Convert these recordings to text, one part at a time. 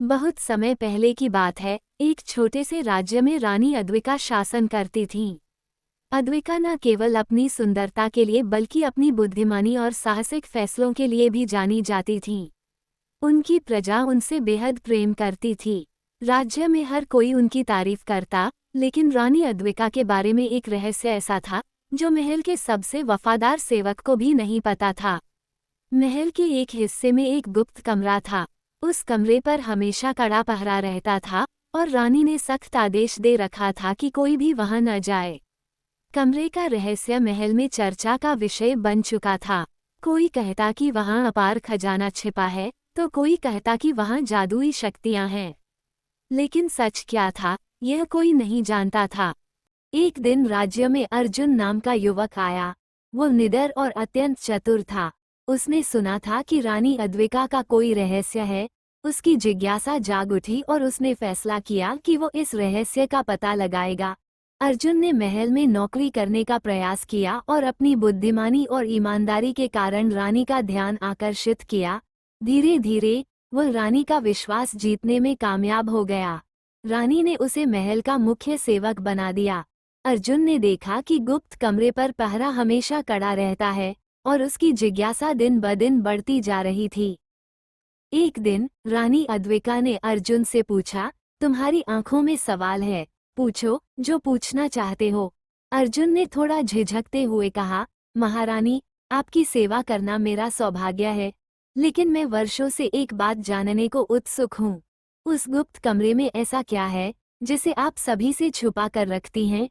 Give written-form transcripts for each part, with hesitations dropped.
बहुत समय पहले की बात है। एक छोटे से राज्य में रानी अद्विका शासन करती थीं। अद्विका न केवल अपनी सुंदरता के लिए बल्कि अपनी बुद्धिमानी और साहसिक फैसलों के लिए भी जानी जाती थीं। उनकी प्रजा उनसे बेहद प्रेम करती थी। राज्य में हर कोई उनकी तारीफ करता, लेकिन रानी अद्विका के बारे में एक रहस्य ऐसा था जो महल के सबसे वफादार सेवक को भी नहीं पता था। महल के एक हिस्से में एक गुप्त कमरा था। उस कमरे पर हमेशा कड़ा पहरा रहता था और रानी ने सख्त आदेश दे रखा था कि कोई भी वहां न जाए। कमरे का रहस्य महल में चर्चा का विषय बन चुका था। कोई कहता कि वहां अपार खजाना छिपा है, तो कोई कहता कि वहां जादुई शक्तियां हैं। लेकिन सच क्या था, यह कोई नहीं जानता था। एक दिन राज्य में अर्जुन नाम का युवक आया। वो निडर और अत्यंत चतुर था। उसने सुना था कि रानी अद्विका का कोई रहस्य है। उसकी जिज्ञासा जाग उठी और उसने फैसला किया कि वो इस रहस्य का पता लगाएगा। अर्जुन ने महल में नौकरी करने का प्रयास किया और अपनी बुद्धिमानी और ईमानदारी के कारण रानी का ध्यान आकर्षित किया। धीरे धीरे वह रानी का विश्वास जीतने में कामयाब हो गया। रानी ने उसे महल का मुख्य सेवक बना दिया। अर्जुन ने देखा कि गुप्त कमरे पर पहरा हमेशा कड़ा रहता है और उसकी जिज्ञासा दिन ब दिन बढ़ती जा रही थी। एक दिन रानी अद्विका ने अर्जुन से पूछा, तुम्हारी आंखों में सवाल है, पूछो जो पूछना चाहते हो। अर्जुन ने थोड़ा झिझकते हुए कहा, महारानी, आपकी सेवा करना मेरा सौभाग्य है, लेकिन मैं वर्षों से एक बात जानने को उत्सुक हूँ। उस गुप्त कमरे में ऐसा क्या है जिसे आप सभी से छुपा कर रखती हैं?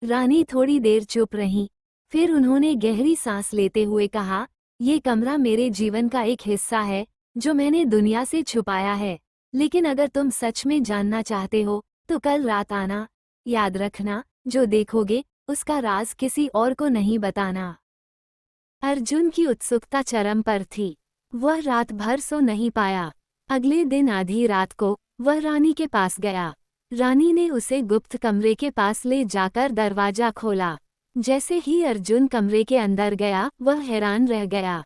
रानी थोड़ी देर चुप रही। फिर उन्होंने गहरी सांस लेते हुए कहा, ये कमरा मेरे जीवन का एक हिस्सा है जो मैंने दुनिया से छुपाया है। लेकिन अगर तुम सच में जानना चाहते हो तो कल रात आना। याद रखना, जो देखोगे उसका राज किसी और को नहीं बताना। अर्जुन की उत्सुकता चरम पर थी। वह रात भर सो नहीं पाया। अगले दिन आधी रात को वह रानी के पास गया। रानी ने उसे गुप्त कमरे के पास ले जाकर दरवाजा खोला। जैसे ही अर्जुन कमरे के अंदर गया, वह हैरान रह गया।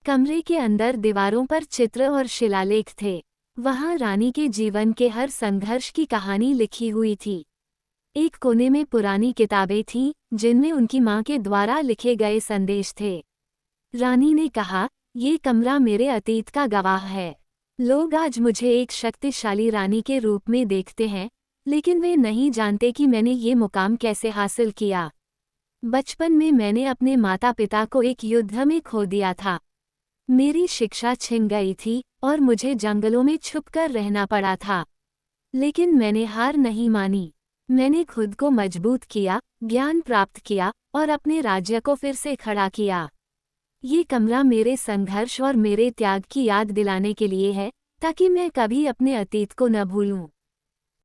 कमरे के अंदर दीवारों पर चित्र और शिलालेख थे। वहां रानी के जीवन के हर संघर्ष की कहानी लिखी हुई थी। एक कोने में पुरानी किताबें थीं, जिनमें उनकी मां के द्वारा लिखे गए संदेश थे। रानी ने कहा, ये कमरा मेरे अतीत का गवाह है। लोग आज मुझे एक शक्तिशाली रानी के रूप में देखते हैं, लेकिन वे नहीं जानते कि मैंने ये मुकाम कैसे हासिल किया। बचपन में मैंने अपने माता पिता को एक युद्ध में खो दिया था। मेरी शिक्षा छिन गई थी और मुझे जंगलों में छुपकर रहना पड़ा था। लेकिन मैंने हार नहीं मानी। मैंने खुद को मजबूत किया, ज्ञान प्राप्त किया और अपने राज्य को फिर से खड़ा किया। ये कमरा मेरे संघर्ष और मेरे त्याग की याद दिलाने के लिए है, ताकि मैं कभी अपने अतीत को न भूलूं।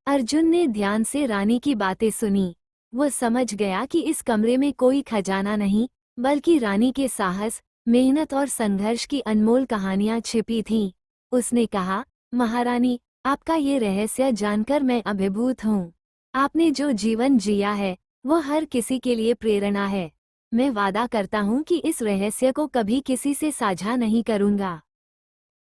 अर्जुन ने ध्यान से रानी की बातें सुनी। वो समझ गया कि इस कमरे में कोई खजाना नहीं, बल्कि रानी के साहस, मेहनत और संघर्ष की अनमोल कहानियां छिपी थीं। उसने कहा, महारानी, आपका ये रहस्य जानकर मैं अभिभूत हूँ। आपने जो जीवन जिया है वो हर किसी के लिए प्रेरणा है। मैं वादा करता हूँ कि इस रहस्य को कभी किसी से साझा नहीं करूँगा।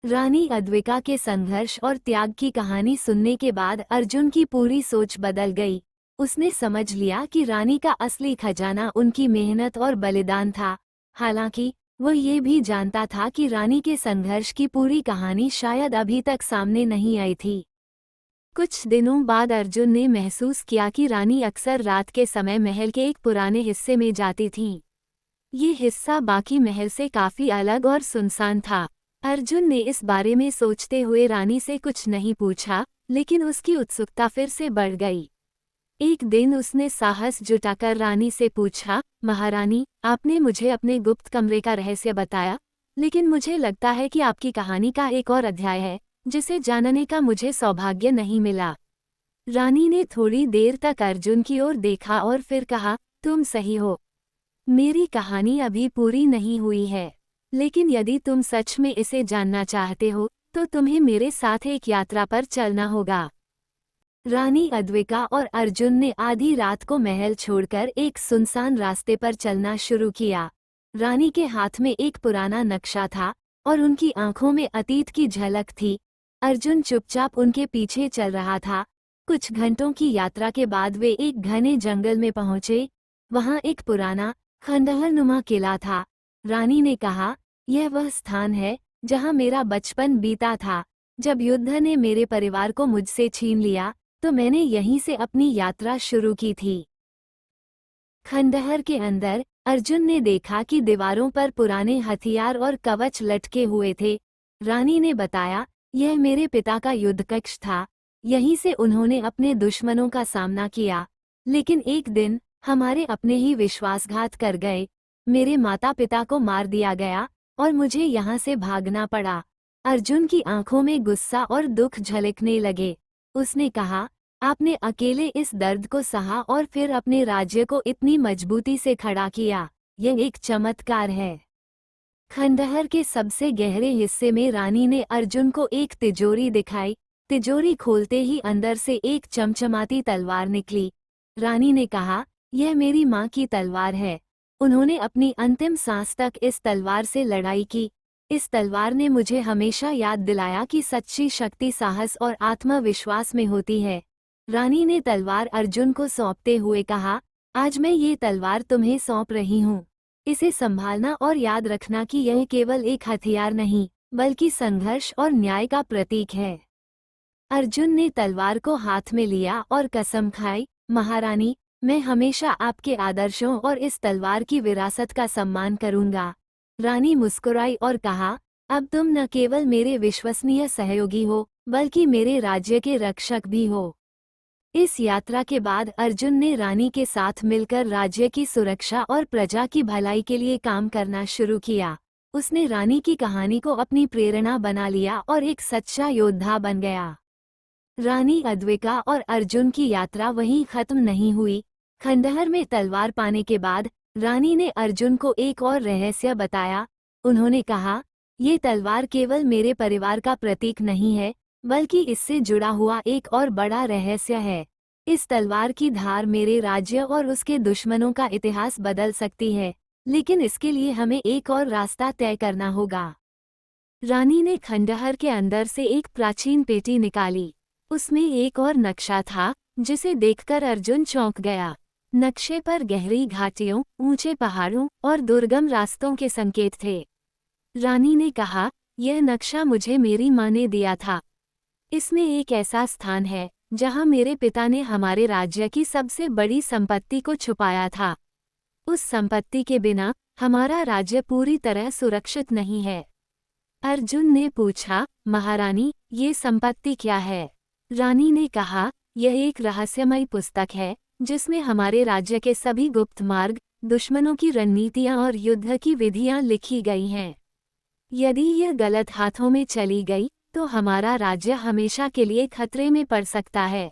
रानी अद्विका के संघर्ष और त्याग की कहानी सुनने के बाद अर्जुन की पूरी सोच बदल गई। उसने समझ लिया कि रानी का असली खजाना उनकी मेहनत और बलिदान था। हालांकि वो ये भी जानता था कि रानी के संघर्ष की पूरी कहानी शायद अभी तक सामने नहीं आई थी। कुछ दिनों बाद अर्जुन ने महसूस किया कि रानी अक्सर रात के समय महल के एक पुराने हिस्से में जाती थीं। ये हिस्सा बाकी महल से काफी अलग और सुनसान था। अर्जुन ने इस बारे में सोचते हुए रानी से कुछ नहीं पूछा, लेकिन उसकी उत्सुकता फिर से बढ़ गई। एक दिन उसने साहस जुटाकर रानी से पूछा, महारानी, आपने मुझे अपने गुप्त कमरे का रहस्य बताया, लेकिन मुझे लगता है कि आपकी कहानी का एक और अध्याय है जिसे जानने का मुझे सौभाग्य नहीं मिला। रानी ने थोड़ी देर तक अर्जुन की ओर देखा और फिर कहा, तुम सही हो। मेरी कहानी अभी पूरी नहीं हुई है, लेकिन यदि तुम सच में इसे जानना चाहते हो तो तुम्हें मेरे साथ एक यात्रा पर चलना होगा। रानी अद्विका और अर्जुन ने आधी रात को महल छोड़कर एक सुनसान रास्ते पर चलना शुरू किया। रानी के हाथ में एक पुराना नक्शा था और उनकी आंखों में अतीत की झलक थी। अर्जुन चुपचाप उनके पीछे चल रहा था। कुछ घंटों की यात्रा के बाद वे एक घने जंगल में पहुंचे। वहां एक पुराना खंडहरनुमा किला था। रानी ने कहा, यह वह स्थान है जहां मेरा बचपन बीता था। जब युद्ध ने मेरे परिवार को मुझसे छीन लिया तो मैंने यहीं से अपनी यात्रा शुरू की थी। खंडहर के अंदर अर्जुन ने देखा कि दीवारों पर पुराने हथियार और कवच लटके हुए थे। रानी ने बताया, यह मेरे पिता का युद्ध कक्ष था। यहीं से उन्होंने अपने दुश्मनों का सामना किया। लेकिन एक दिन हमारे अपने ही विश्वासघात कर गए। मेरे माता पिता को मार दिया गया और मुझे यहाँ से भागना पड़ा। अर्जुन की आंखों में गुस्सा और दुख झलकने लगे। उसने कहा, आपने अकेले इस दर्द को सहा और फिर अपने राज्य को इतनी मजबूती से खड़ा किया। यह एक चमत्कार है। खंडहर के सबसे गहरे हिस्से में रानी ने अर्जुन को एक तिजोरी दिखाई। तिजोरी खोलते ही अंदर से एक चमचमाती तलवार निकली। रानी ने कहा, यह मेरी माँ की तलवार है। उन्होंने अपनी अंतिम सांस तक इस तलवार से लड़ाई की। इस तलवार ने मुझे हमेशा याद दिलाया कि सच्ची शक्ति साहस और आत्मविश्वास में होती है। रानी ने तलवार अर्जुन को सौंपते हुए कहा, आज मैं ये तलवार तुम्हें सौंप रही हूँ। इसे संभालना और याद रखना कि यह केवल एक हथियार नहीं, बल्कि संघर्ष और न्याय का प्रतीक है। अर्जुन ने तलवार को हाथ में लिया और कसम खाई, महारानी, मैं हमेशा आपके आदर्शों और इस तलवार की विरासत का सम्मान करूंगा। रानी मुस्कुराई और कहा, अब तुम न केवल मेरे विश्वसनीय सहयोगी हो, बल्कि मेरे राज्य के रक्षक भी हो। इस यात्रा के बाद अर्जुन ने रानी के साथ मिलकर राज्य की सुरक्षा और प्रजा की भलाई के लिए काम करना शुरू किया। उसने रानी की कहानी को अपनी प्रेरणा बना लिया और एक सच्चा योद्धा बन गया। रानी अद्विका और अर्जुन की यात्रा वहीं खत्म नहीं हुई। खंडहर में तलवार पाने के बाद रानी ने अर्जुन को एक और रहस्य बताया। उन्होंने कहा, ये तलवार केवल मेरे परिवार का प्रतीक नहीं है, बल्कि इससे जुड़ा हुआ एक और बड़ा रहस्य है। इस तलवार की धार मेरे राज्य और उसके दुश्मनों का इतिहास बदल सकती है, लेकिन इसके लिए हमें एक और रास्ता तय करना होगा। रानी ने खंडहर के अंदर से एक प्राचीन पेटी निकाली। उसमें एक और नक्शा था, जिसे देखकर अर्जुन चौंक गया। नक्शे पर गहरी घाटियों, ऊंचे पहाड़ों और दुर्गम रास्तों के संकेत थे। रानी ने कहा, यह नक्शा मुझे मेरी माँ ने दिया था। इसमें एक ऐसा स्थान है जहां मेरे पिता ने हमारे राज्य की सबसे बड़ी संपत्ति को छुपाया था। उस संपत्ति के बिना हमारा राज्य पूरी तरह सुरक्षित नहीं है। अर्जुन ने पूछा, महारानी, ये संपत्ति क्या है? रानी ने कहा, यह एक रहस्यमयी पुस्तक है जिसमें हमारे राज्य के सभी गुप्त मार्ग, दुश्मनों की रणनीतियां और युद्ध की विधियां लिखी गई हैं। यदि यह गलत हाथों में चली गई तो हमारा राज्य हमेशा के लिए खतरे में पड़ सकता है।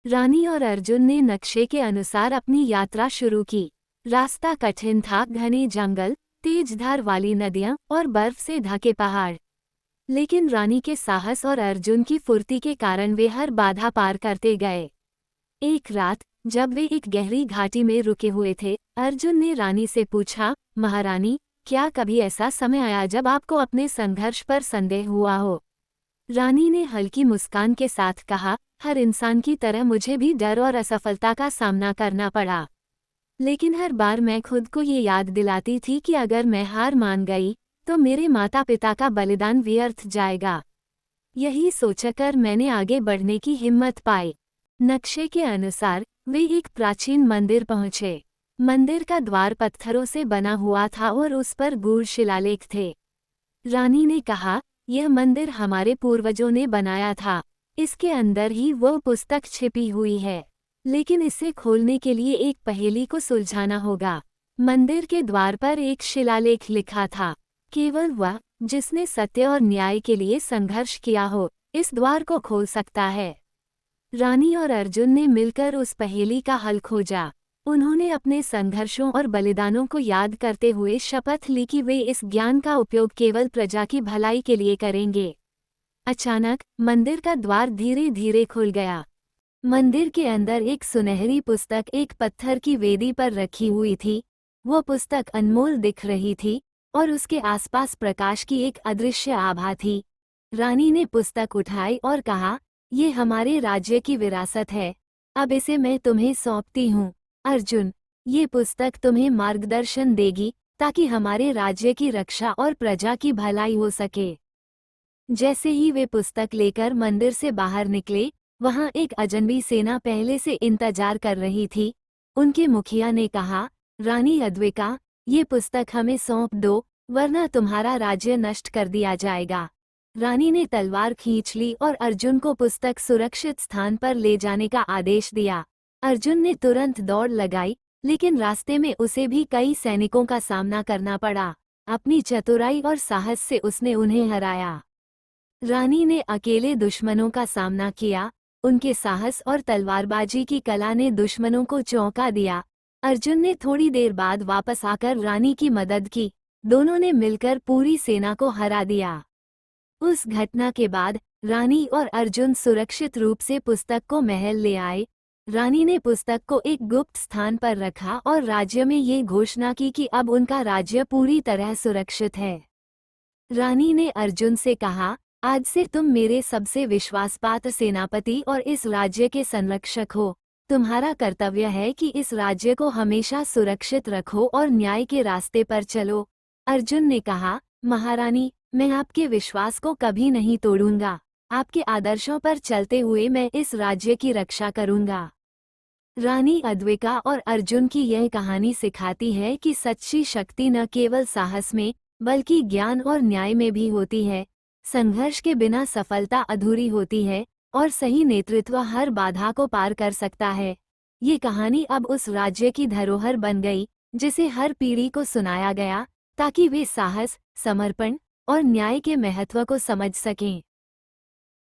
रानी और अर्जुन ने नक्शे के अनुसार अपनी यात्रा शुरू की। रास्ता कठिन था, घने जंगल, तेज धार वाली नदियां और बर्फ से ढके पहाड़। लेकिन रानी के साहस और अर्जुन की फुर्ती के कारण वे हर बाधा पार करते गए। एक रात जब वे एक गहरी घाटी में रुके हुए थे, अर्जुन ने रानी से पूछा, महारानी, क्या कभी ऐसा समय आया जब आपको अपने संघर्ष पर संदेह हुआ हो? रानी ने हल्की मुस्कान के साथ कहा, हर इंसान की तरह मुझे भी डर और असफलता का सामना करना पड़ा। लेकिन हर बार मैं खुद को ये याद दिलाती थी कि अगर मैं हार मान गई तो मेरे माता पिता का बलिदान व्यर्थ जाएगा। यही सोचकर मैंने आगे बढ़ने की हिम्मत पाई। नक्शे के अनुसार वे एक प्राचीन मंदिर पहुंचे। मंदिर का द्वार पत्थरों से बना हुआ था और उस पर गूढ़ शिलालेख थे। रानी ने कहा, यह मंदिर हमारे पूर्वजों ने बनाया था। इसके अंदर ही वो पुस्तक छिपी हुई है, लेकिन इसे खोलने के लिए एक पहेली को सुलझाना होगा। मंदिर के द्वार पर एक शिलालेख लिखा था, केवल वह जिसने सत्य और न्याय के लिए संघर्ष किया हो, इस द्वार को खोल सकता है। रानी और अर्जुन ने मिलकर उस पहेली का हल खोजा। उन्होंने अपने संघर्षों और बलिदानों को याद करते हुए शपथ ली कि वे इस ज्ञान का उपयोग केवल प्रजा की भलाई के लिए करेंगे। अचानक मंदिर का द्वार धीरे धीरे खुल गया। मंदिर के अंदर एक सुनहरी पुस्तक एक पत्थर की वेदी पर रखी हुई थी। वह पुस्तक अनमोल दिख रही थी और उसके आसपास प्रकाश की एक अदृश्य आभा थी। रानी ने पुस्तक उठाई और कहा, ये हमारे राज्य की विरासत है, अब इसे मैं तुम्हें सौंपती हूँ। अर्जुन, ये पुस्तक तुम्हें मार्गदर्शन देगी ताकि हमारे राज्य की रक्षा और प्रजा की भलाई हो सके। जैसे ही वे पुस्तक लेकर मंदिर से बाहर निकले, वहां एक अजनबी सेना पहले से इंतजार कर रही थी। उनके मुखिया ने कहा, रानी अद्विका, ये पुस्तक हमें सौंप दो, वरना तुम्हारा राज्य नष्ट कर दिया जाएगा। रानी ने तलवार खींच ली और अर्जुन को पुस्तक सुरक्षित स्थान पर ले जाने का आदेश दिया। अर्जुन ने तुरंत दौड़ लगाई, लेकिन रास्ते में उसे भी कई सैनिकों का सामना करना पड़ा। अपनी चतुराई और साहस से उसने उन्हें हराया। रानी ने अकेले दुश्मनों का सामना किया, उनके साहस और तलवारबाजी की कला ने दुश्मनों को चौंका दिया। अर्जुन ने थोड़ी देर बाद वापस आकर रानी की मदद की, दोनों ने मिलकर पूरी सेना को हरा दिया। उस घटना के बाद रानी और अर्जुन सुरक्षित रूप से पुस्तक को महल ले आए। रानी ने पुस्तक को एक गुप्त स्थान पर रखा और राज्य में ये घोषणा की कि अब उनका राज्य पूरी तरह सुरक्षित है। रानी ने अर्जुन से कहा, आज से तुम मेरे सबसे विश्वासपात्र सेनापति और इस राज्य के संरक्षक हो। तुम्हारा कर्तव्य है कि इस राज्य को हमेशा सुरक्षित रखो और न्याय के रास्ते पर चलो। अर्जुन ने कहा, महारानी, मैं आपके विश्वास को कभी नहीं तोड़ूंगा। आपके आदर्शों पर चलते हुए मैं इस राज्य की रक्षा करूंगा। रानी अद्विका और अर्जुन की यह कहानी सिखाती है कि सच्ची शक्ति न केवल साहस में, बल्कि ज्ञान और न्याय में भी होती है। संघर्ष के बिना सफलता अधूरी होती है और सही नेतृत्व हर बाधा को पार कर सकता है। ये कहानी अब उस राज्य की धरोहर बन गई जिसे हर पीढ़ी को सुनाया गया ताकि वे साहस, समर्पण और न्याय के महत्व को समझ सकें।